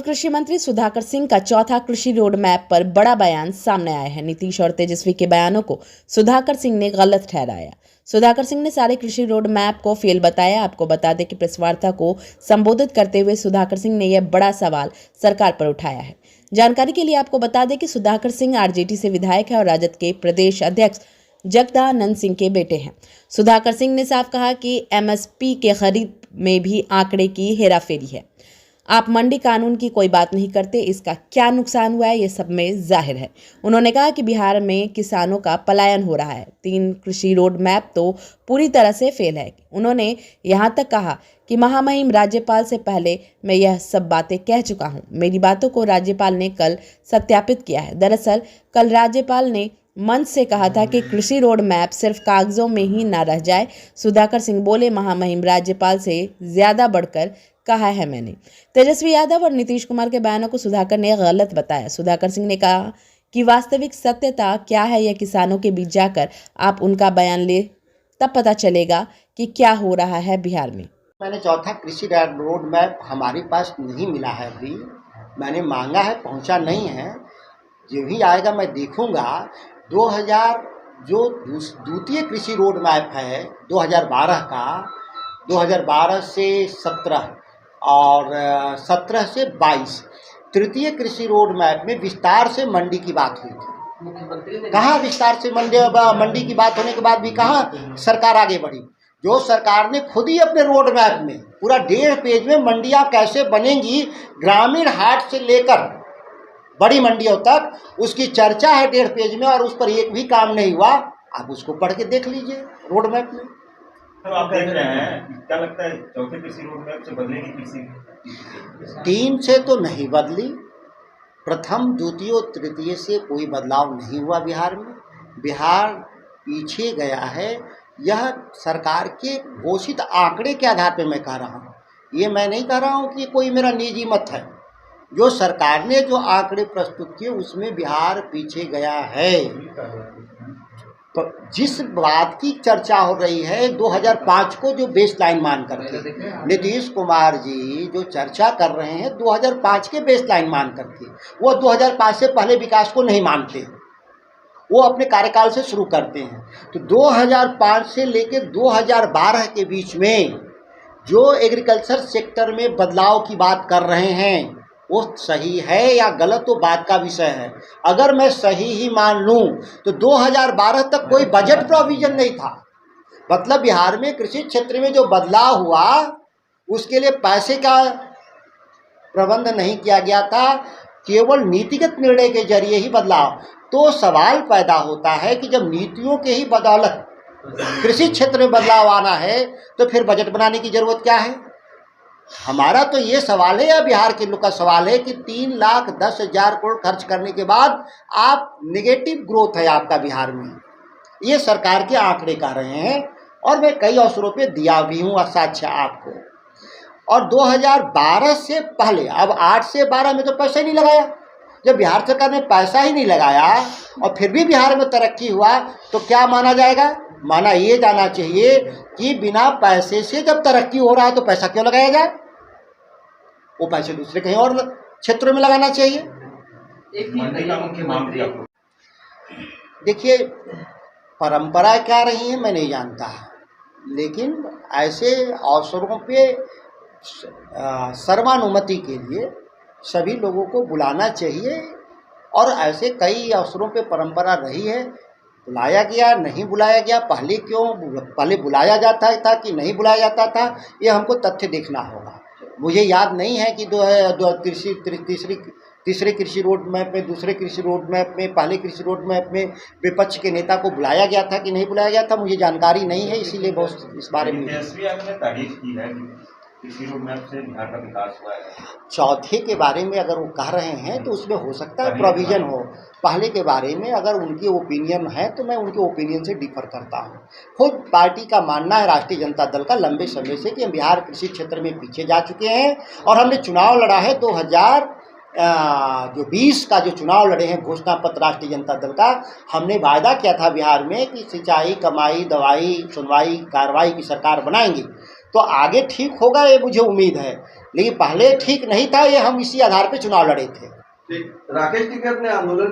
पूर्व कृषि मंत्री सुधाकर सिंह का चौथा कृषि रोड मैप पर बड़ा बयान सामने आया है। नीतीश और तेजस्वी के बयानों को सुधाकर सिंह ने गलत ठहराया। सुधाकर सिंह ने सारे कृषि रोड मैप को फेल बताया। आपको बता दें कि प्रेस वार्ता को संबोधित करते हुए सुधाकर सिंह ने यह बड़ा सवाल सरकार पर उठाया है। जानकारी के लिए आपको बता दें कि सुधाकर सिंह आरजेडी से विधायक है और राजद के प्रदेश अध्यक्ष जगदानंद सिंह के बेटे हैं। सुधाकर सिंह ने साफ कहा कि एमएसपी के खरीद में भी आंकड़े की हेराफेरी है। आप मंडी कानून की कोई बात नहीं करते, इसका क्या नुकसान हुआ है ये सब में जाहिर है। उन्होंने कहा कि बिहार में किसानों का पलायन हो रहा है। 3 कृषि रोड मैप तो पूरी तरह से फेल है। उन्होंने यहां तक कहा कि महामहिम राज्यपाल से पहले मैं यह सब बातें कह चुका हूं। मेरी बातों को राज्यपाल ने कल सत्यापित किया है। दरअसल कल राज्यपाल ने मंच से कहा था कि कृषि रोड मैप सिर्फ कागजों में ही ना रह जाए। सुधाकर सिंह बोले, महामहिम राज्यपाल से ज्यादा बढ़कर कहा है मैंने। तेजस्वी यादव और नीतीश कुमार के बयानों को सुधाकर ने गलत बताया। सुधाकर सिंह ने कहा कि वास्तविक सत्यता क्या है यह किसानों के बीच जाकर आप उनका बयान ले, तब पता चलेगा कि क्या हो रहा है बिहार में। मैंने चौथा कृषि रोड मैप हमारे पास नहीं मिला है, अभी मैंने मांगा है, पहुंचा नहीं है। जो भी आएगा मैं देखूंगा। 2000 जो द्वितीय कृषि रोड मैप है 2012 का, 2012 से 17 और 17 से 22 तृतीय कृषि रोड मैप में विस्तार से मंडी की बात हुई थी। मुख्यमंत्री ने कहा विस्तार से मंडी की बात होने के बाद भी कहा सरकार आगे बढ़ी। जो सरकार ने खुद ही अपने रोड मैप में पूरा 1.5 पेज में मंडियां कैसे बनेंगी ग्रामीण हाट से लेकर बड़ी मंडियों तक, उसकी चर्चा है 1.5 पेज में, और उस पर एक भी काम नहीं हुआ। आप उसको पढ़ के देख लीजिए रोड मैप में। तो आप देख रहे हैं, क्या लगता है चौथे कृषि रोड मैप से बदलेगी कृषि? 3 से तो नहीं बदली, प्रथम द्वितीय तृतीय से कोई बदलाव नहीं हुआ बिहार में। बिहार पीछे गया है। यह सरकार के घोषित आंकड़े के आधार पर मैं कह रहा हूँ, ये मैं नहीं कह रहा हूँ कि कोई मेरा निजी मत है। जो सरकार ने जो आंकड़े प्रस्तुत किए उसमें बिहार पीछे गया है। तो जिस बात की चर्चा हो रही है 2005 को जो बेसलाइन मान करके नीतीश कुमार जी जो चर्चा कर रहे हैं 2005 के बेसलाइन मान करके, वो 2005 से पहले विकास को नहीं मानते, वो अपने कार्यकाल से शुरू करते हैं। तो 2005 से लेकर 2012 के बीच में जो एग्रीकल्चर सेक्टर में बदलाव की बात कर रहे हैं वो सही है या गलत तो बात का विषय है। अगर मैं सही ही मान लूं तो 2012 तक कोई बजट प्रोविजन नहीं था। मतलब बिहार में कृषि क्षेत्र में जो बदलाव हुआ उसके लिए पैसे का प्रबंध नहीं किया गया था, केवल नीतिगत निर्णय के जरिए ही बदलाव। तो सवाल पैदा होता है कि जब नीतियों के ही बदौलत कृषि क्षेत्र में बदलाव आना है तो फिर बजट बनाने की जरूरत क्या है? हमारा तो ये सवाल है या बिहार के लोग का सवाल है कि 3,10,000 करोड़ खर्च करने के बाद आप नेगेटिव ग्रोथ है आपका बिहार में, ये सरकार के आंकड़े कह रहे हैं। और मैं कई अवसरों पे दिया भी हूँ साक्ष्य आपको। और 2012 से पहले, अब 8 से 12 में तो पैसा ही नहीं लगाया। जब बिहार सरकार ने पैसा ही नहीं लगाया और फिर भी बिहार में तरक्की हुआ तो क्या माना जाएगा? माना ये जाना चाहिए कि बिना पैसे से जब तरक्की हो रहा है तो पैसा क्यों लगाया जाए? वो पैसे दूसरे कहीं और क्षेत्रों में लगाना चाहिए। देखिए, परंपरा क्या रही है मैं नहीं जानता, लेकिन ऐसे अवसरों पे सर्वानुमति के लिए सभी लोगों को बुलाना चाहिए। और ऐसे कई अवसरों पे परंपरा रही है, बुलाया गया, नहीं बुलाया गया, पहले बुलाया जाता था कि नहीं बुलाया जाता था, ये हमको तथ्य देखना होगा। मुझे याद नहीं है कि तीसरे कृषि रोड मैप में, दूसरे कृषि रोड मैप में, पहले कृषि रोड मैप में विपक्ष के नेता को बुलाया गया था कि नहीं बुलाया गया था, मुझे जानकारी नहीं है, इसीलिए बहुत इस बारे में तारीफ की है कृषि रोड मैप से बिहार का विकास हुआ है। चौथे के बारे में अगर वो कह रहे हैं तो उसमें हो सकता है प्रोविजन हो। पहले के बारे में अगर उनकी ओपिनियन है तो मैं उनके ओपिनियन से डिफर करता हूँ। खुद पार्टी का मानना है, राष्ट्रीय जनता दल का, लंबे समय से कि हम बिहार कृषि क्षेत्र में पीछे जा चुके हैं। और हमने चुनाव लड़ा है 2020 का जो चुनाव लड़े हैं, घोषणा पत्र राष्ट्रीय जनता दल का, हमने वायदा किया था बिहार में कि सिंचाई, कमाई, दवाई, सुनवाई, कार्रवाई की सरकार बनाएंगे। तो आगे ठीक होगा ये मुझे उम्मीद है, लेकिन पहले ठीक नहीं था, ये हम इसी आधार पे चुनाव लड़े थे। राकेश टिकैत ने आंदोलन